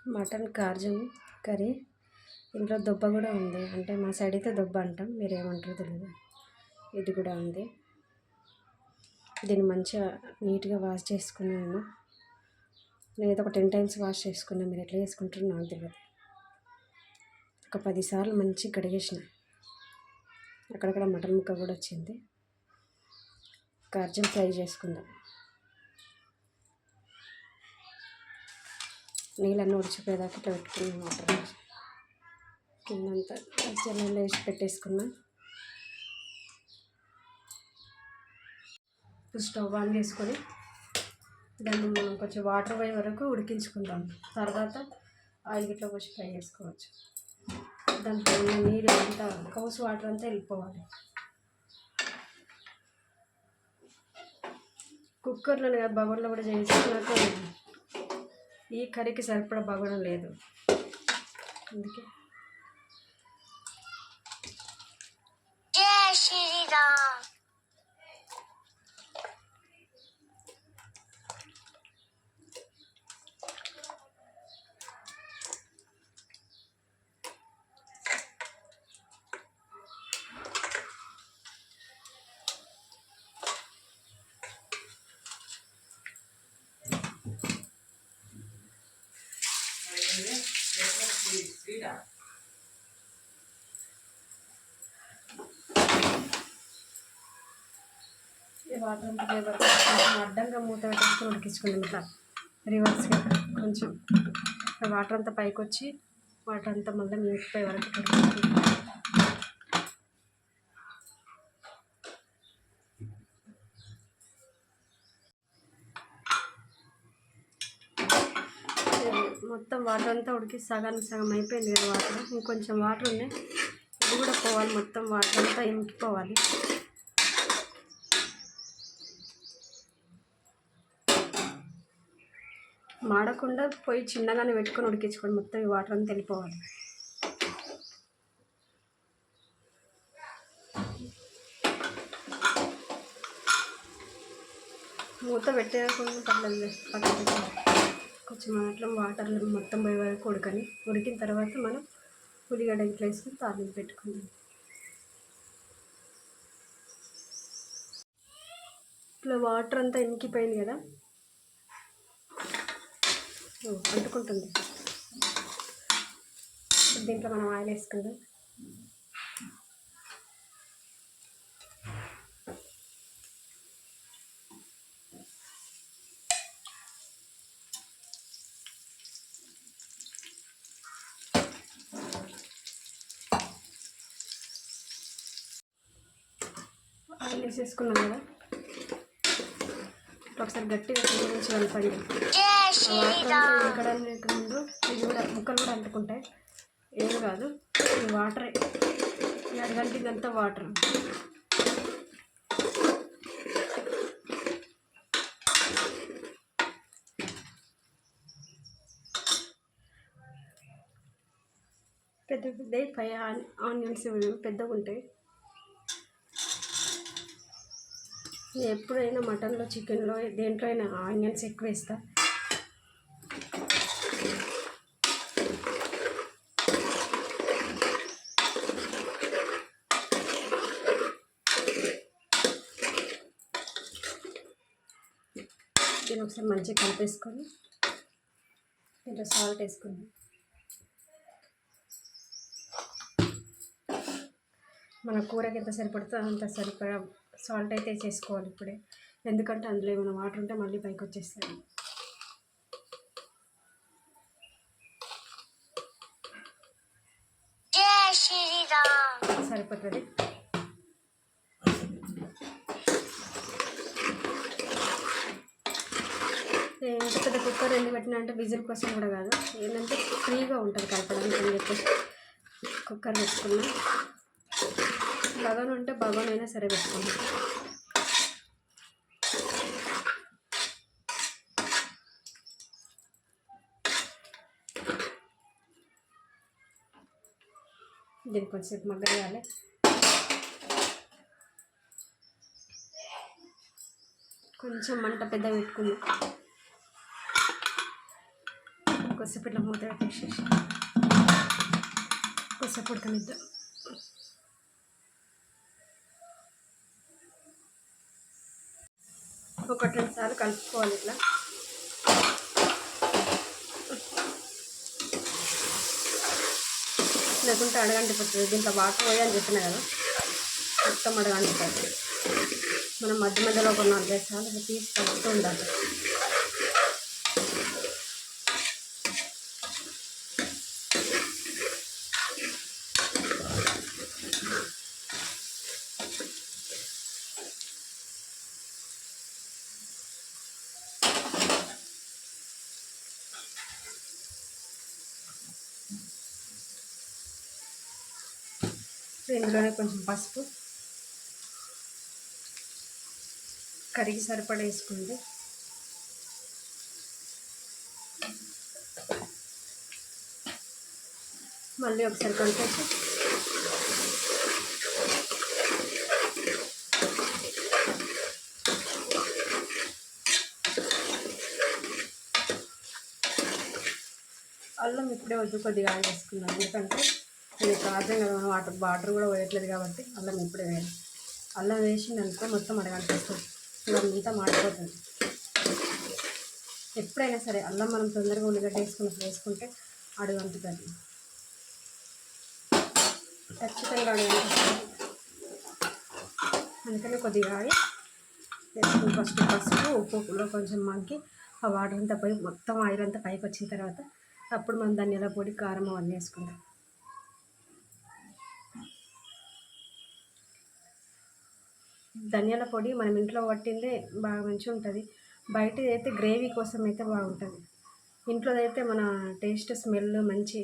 Mutton కార్జం curry. ఇంట్లో దొబ్బ కూడా ఉంది, అంటే మా సైడ్ అయితే దొబ్బ అంటాం, మీరు ఏమంటారో తెలియదు. ఇది కూడా ఉంది. దీన్ని మంచిగా నీట్గా వాష్ చేసుకున్నాను. నేనైతే ఒక 10 టైమ్స్ వాష్ చేసుకున్నాను. మీరు ఎట్లా చేసుకుంటారో నాకు తెలియదు. ఒక 10 సార్లు మంచిగా కడిగేసిన. అక్కడక్కడ మటన్ ముక్క కూడా వచ్చింది. కార్జం ఫ్రై చేసుకుందాం. నీళ్ళన్నీ ఉడిచిపోయేదాకా ఇట్లా పెట్టుకున్నాం. వాటర్ కిందంతా జల్లలో వేసి పెట్టేసుకున్నాం. స్టవ్ ఆన్ చేసుకొని దాన్ని మనం కొంచెం వాటర్ పోయే వరకు ఉడికించుకుందాం. తర్వాత ఆయిల్ ఇట్లా పోసి ఫ్రై చేసుకోవచ్చు. దాంట్లో ఉన్న నీరు అంతా, కౌసు వాటర్ అంతా వెళ్ళిపోవాలి. కుక్కర్లో బగోన్లో కూడా చేసుకున్నాక ఈ కర్రీకి సరిపడా బగోనం లేదు, అందుకే వాటర్ అంతా కొంచెం అడ్డంగా మూత పెట్టేసుకొని ఉడికించుకున్నాం. ఇట్లా రివర్స్గా కొంచెం వాటర్ అంతా పైకి వచ్చి వాటర్ అంతా మళ్ళీ మిగిలిపోయే వరకు ఉడికించుకుంటాం. మొత్తం వాటర్ అంతా ఉడికి సగానికి సగం అయిపోయింది కదా వాటర్. ఇంకొంచెం వాటర్ ఉన్నాయి, ఇది కూడా పోవాలి. మొత్తం వాటర్ అంతా ఇంకిపోవాలి. మాడకుండా పోయి చిన్నగానే పెట్టుకొని ఉడికించుకోండి. మొత్తం ఈ వాటర్ అంతా వెళ్ళిపోవాలి. మూత పెట్టేయకుండా పర్లేదు, పక్కన కొంచెం అట్లా వాటర్లో మొత్తం పోయే వరకు ఉడకని. ఉడికిన తర్వాత మనం ఉల్లిగడ్డ ఇట్లా వేసుకొని తాలింపు పెట్టుకుందాం. ఇట్లా వాటర్ అంతా ఇంకిపోయింది కదా, అంటుకుంటుంది. దీంట్లో మనం ఆయిల్ వేసుకుందాం. ఆయిల్ వేసేసుకున్నాం కదా, ఒకసారి గట్టిగా నుంచి కలపండి. వాటర్ ఇంకడానికి ముందు ఇది కూడా ముక్కలు కూడా అంటుకుంటాయి, ఏం కాదు. ఈ వాటరే, ఈ అరగంట ఇదంతా వాటర్. పెద్ద పెద్ద 5 ఆనియన్స్ పెద్దగా ఉంటాయి. ఎప్పుడైనా మటన్లో, చికెన్లో, దేంట్లో అయినా ఆనియన్స్ ఎక్కువ వేస్తా. దీన్ని ఒకసారి మంచిగా కలిపేసుకొని దీంట్లో సాల్ట్ వేసుకుందాం. మన కూరకి ఎంత సరిపడుతుందో అంత సరిపడా సాల్ట్ అయితే చేసుకోవాలి ఇప్పుడే, ఎందుకంటే అందులో ఏమైనా వాటర్ ఉంటే మళ్ళీ పైకి వచ్చేస్తుంది. సరిపోతుంది. ఎంత పెద్ద కుక్కర్ ఎందుకు పెట్టినా అంటే విజిల్ కోసం కూడా కాదు, ఏంటంటే ఫ్రీగా ఉంటుంది కలపడానికి అని చెప్పేసి కుక్కర్ పెట్టుకున్నాం. బగోన్ ఉంటే బగోన్ అయినా సరే పెట్టుకోండి. దీన్ని కొంచెంసేపు మగ్గనియాలి. కొంచెం మంట పెద్దగా పెట్టుకుంది. కొద్దిసేపు ఇట్లా మూత పెట్టేసేసి కొద్దిసేపు ఉడకనిద్దాం. ఒకటి 2 సార్లు కలుపుకోవాలి ఇట్లా. లేకుంటే అడగంటిపోతుంది. దీంట్లో వాటర్ పోయి అని చెప్పిన కదా, మొత్తం అడగంటిపోతుంది. మనం మధ్య మధ్యలో ఒక 4-5 సార్లు ఇట్లా తీసి కలుపుతూ ఉండాలి. ఇందులోనే కొంచెం పసుపు, కరిగి సరిపడా వేసుకుంది. మళ్ళీ ఒకసారి కలిపేసి అల్లం ఇప్పుడే వద్దు, కొద్దిగా వేసుకున్నాను. ఎందుకంటే ఇది కాదు కదా, వాటర్ కూడా వేయట్లేదు కాబట్టి అల్లం ఇప్పుడే వేయాలి. అల్లం వేసిందనుకో మొత్తం అడగంటేస్తుంది, ఇలా అంతా మాడిపోతుంది. ఎప్పుడైనా సరే అల్లం మనం తొందరగా ఉల్లిగడ్డ వేసుకుంటే అడుగంటుతుంది, ఖచ్చితంగా అడుగంటుతుంది. అందుకని కొద్దిగా వేసుకుని ఫస్ట్ పసుపు ఉప్పులో కొంచెం మగ్గి ఆ వాటర్ అంతా పోయి మొత్తం ఆయిల్ అంతా పైకి వచ్చిన తర్వాత అప్పుడు మనం ధనియాల పొడి, కారం అవన్నీ వేసుకుంటాం. ధనియాల పొడి మనం ఇంట్లో పట్టిందే బాగా మంచిగా ఉంటుంది. బయట అయితే గ్రేవీ కోసం అయితే బాగుంటుంది. ఇంట్లో అయితే మన టేస్ట్ స్మెల్ మంచి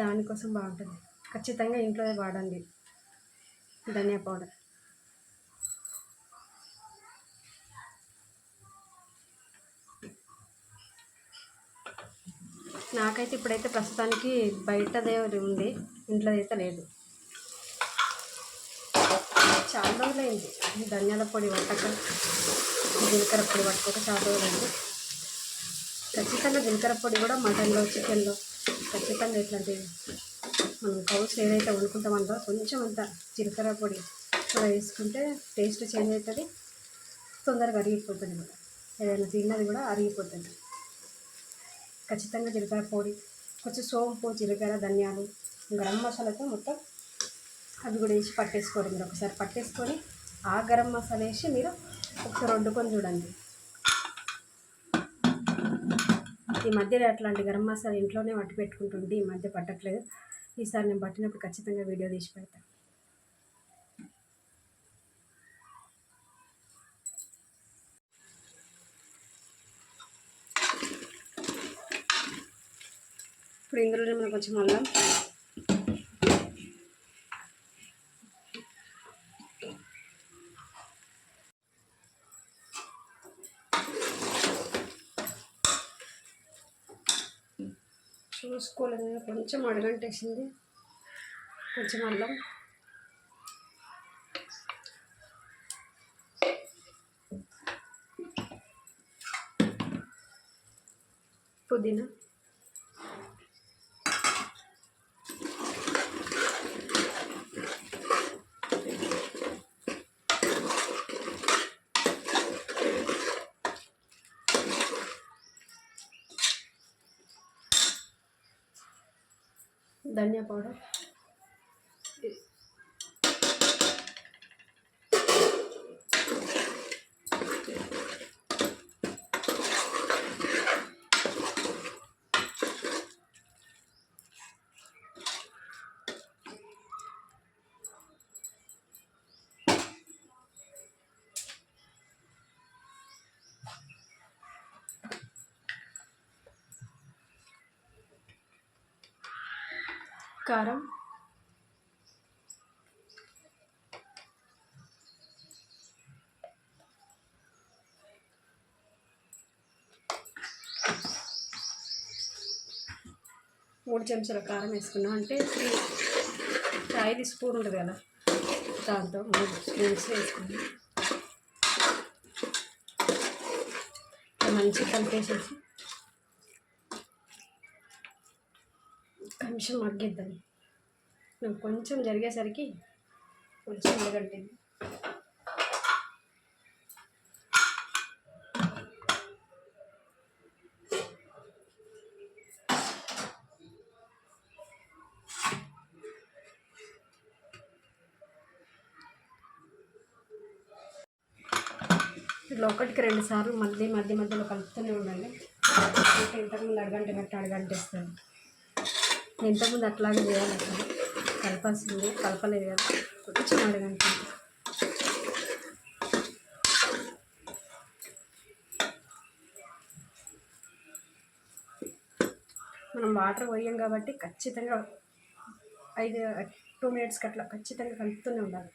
దానికోసం బాగుంటుంది. ఖచ్చితంగా ఇంట్లోనే వాడండి ధనియా పౌడర్. నాకైతే ఇప్పుడైతే ప్రస్తుతానికి బయటదే ఉంది, ఇంట్లో అయితే లేదు. చాలా రోజులైంది ధనియాల పొడి పట్టక, జీలకర్ర పొడి పట్టుకోక చాలా రోజులైంది. ఖచ్చితంగా జీలకర్ర పొడి కూడా మటన్లో, చికెన్లో ఖచ్చితంగా ఇట్లాంటివి మనం కౌస్ ఏదైతే వండుకుంటామో కొంచెం అంత జీలకర్ర పొడి కూడా వేసుకుంటే టేస్ట్ చేంజ్ అవుతుంది, తొందరగా అరిగిపోతుంది కూడా. ఏదైనా తిన్నది కూడా అరిగిపోతుంది. ఖచ్చితంగా జీలకర్ర పొడి, కొంచెం సోంపు, జీలకర్ర, ధనియాలు, గరం మసాలాతో మొత్తం అవి కూడా వేసి పట్టేసుకోండి. మీరు ఒకసారి పట్టేసుకొని ఆ గరం మసాలా వేసి మీరు ఒకసారి వండుకొని చూడండి. ఈ మధ్యలో అట్లాంటి గరం మసాలా ఇంట్లోనే పట్టి పెట్టుకుంటుంది, ఈ మధ్య పట్టట్లేదు. ఈసారి నేను పట్టినప్పుడు ఖచ్చితంగా వీడియో తీసి పెడతాను. ఇప్పుడు ఇందులోనే మనం కొంచెం అల్లం, చూసుకోలేదు కొంచెం అడగంటేసింది, కొంచెం అల్లం, పుదీనా, ధనియా పౌడర్, కారం, మూడు చెంచాల కారం వేసుకున్నాం. అంటే 5 స్పూన్ ఉంటుంది కదా, దాంతో 3 స్పూన్స్ వేసుకున్నాం. మంచిగా కలిపేసేసి నిమిషం మగ్గిద్దాం. నాకు కొంచెం జరిగేసరికి కొంచెం మరగట్టింది. ఇట్లా ఒకటికి 2 సార్లు మధ్యలో కలుపుతూనే ఉండాలి. అంటే ఇంతకుముందు అడగంటేస్తాను. ఇంతకుముందు అట్లాగే చేయాలి. అట్లా కలపాల్సింది, కలపలేదు కదా, కొంచెం అడగంట. మనం వాటర్ పోయాం కాబట్టి ఖచ్చితంగా 2 మినిట్స్కి అట్లా ఖచ్చితంగా కలుపుతూనే ఉండాలి.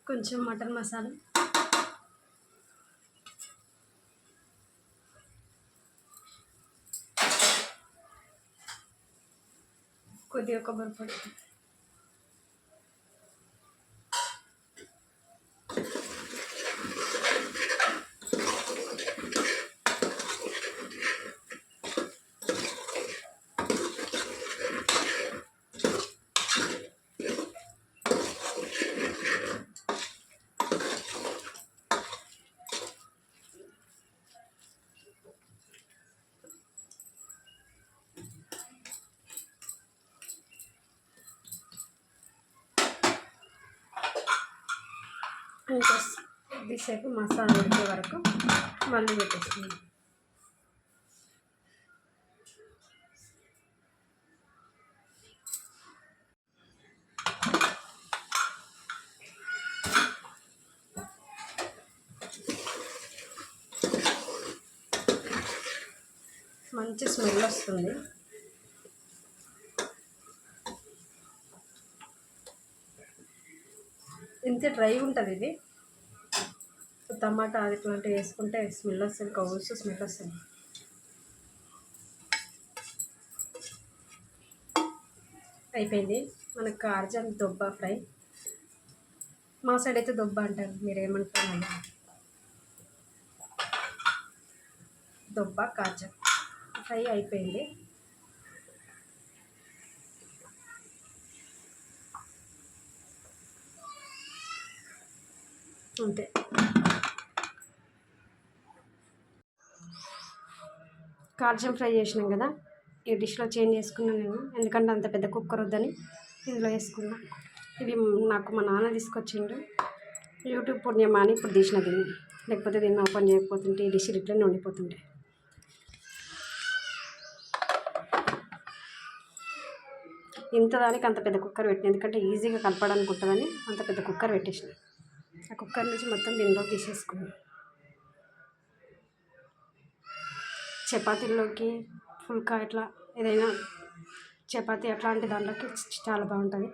కొంచెం మటన్ మసాలా, కొద్దిగా కొబ్బరి పొడి, ఇంకా కొద్దిసేపు మసాలా ఉడికే వరకు మళ్ళీ పెట్టేస్తుంది. మంచి స్మెల్ వస్తుంది. ఇంత డ్రై ఉంటుంది ఇది. టమాటా అట్లాంటివి వేసుకుంటే స్మెల్ వస్తుంది, కౌసు స్మెల్ వస్తుంది. అయిపోయింది మనకు కార్జన్ దొబ్బ ఫ్రై. మా సైడ్ అయితే దొబ్బ అంటారు, మీరేమంటారు? దొబ్బ కార్జన్ ఫ్రై అయిపోయింది. అంతే. కార్జన్ ఫ్రై చేసినాం కదా, ఈ డిష్లో చేంజ్ చేసుకున్నాను నేను, ఎందుకంటే అంత పెద్ద కుక్కర్ వద్దని ఇందులో వేసుకున్నా. ఇవి నాకు మా నాన్న తీసుకొచ్చిండు, యూట్యూబ్ పుణ్యమా అని ఇప్పుడు తీసిన దీన్ని, లేకపోతే దీన్ని ఓపెన్ చేయకపోతుంటే ఈ డిష్ ఇట్లనే ఉండిపోతుండే. ఇంత దానికి అంత పెద్ద కుక్కర్ పెట్టిన, ఎందుకంటే ఈజీగా కలపడానికి ఉంటుందని అంత పెద్ద కుక్కర్ పెట్టేసిన. ఆ కుక్కర్ నుంచి మొత్తం దీనిలో తీసేసుకున్నాను. చపాతీల్లోకి, ఫుల్కా ఇట్లా ఏదైనా చపాతీ అట్లాంటి దాంట్లోకి చాలా బాగుంటుంది.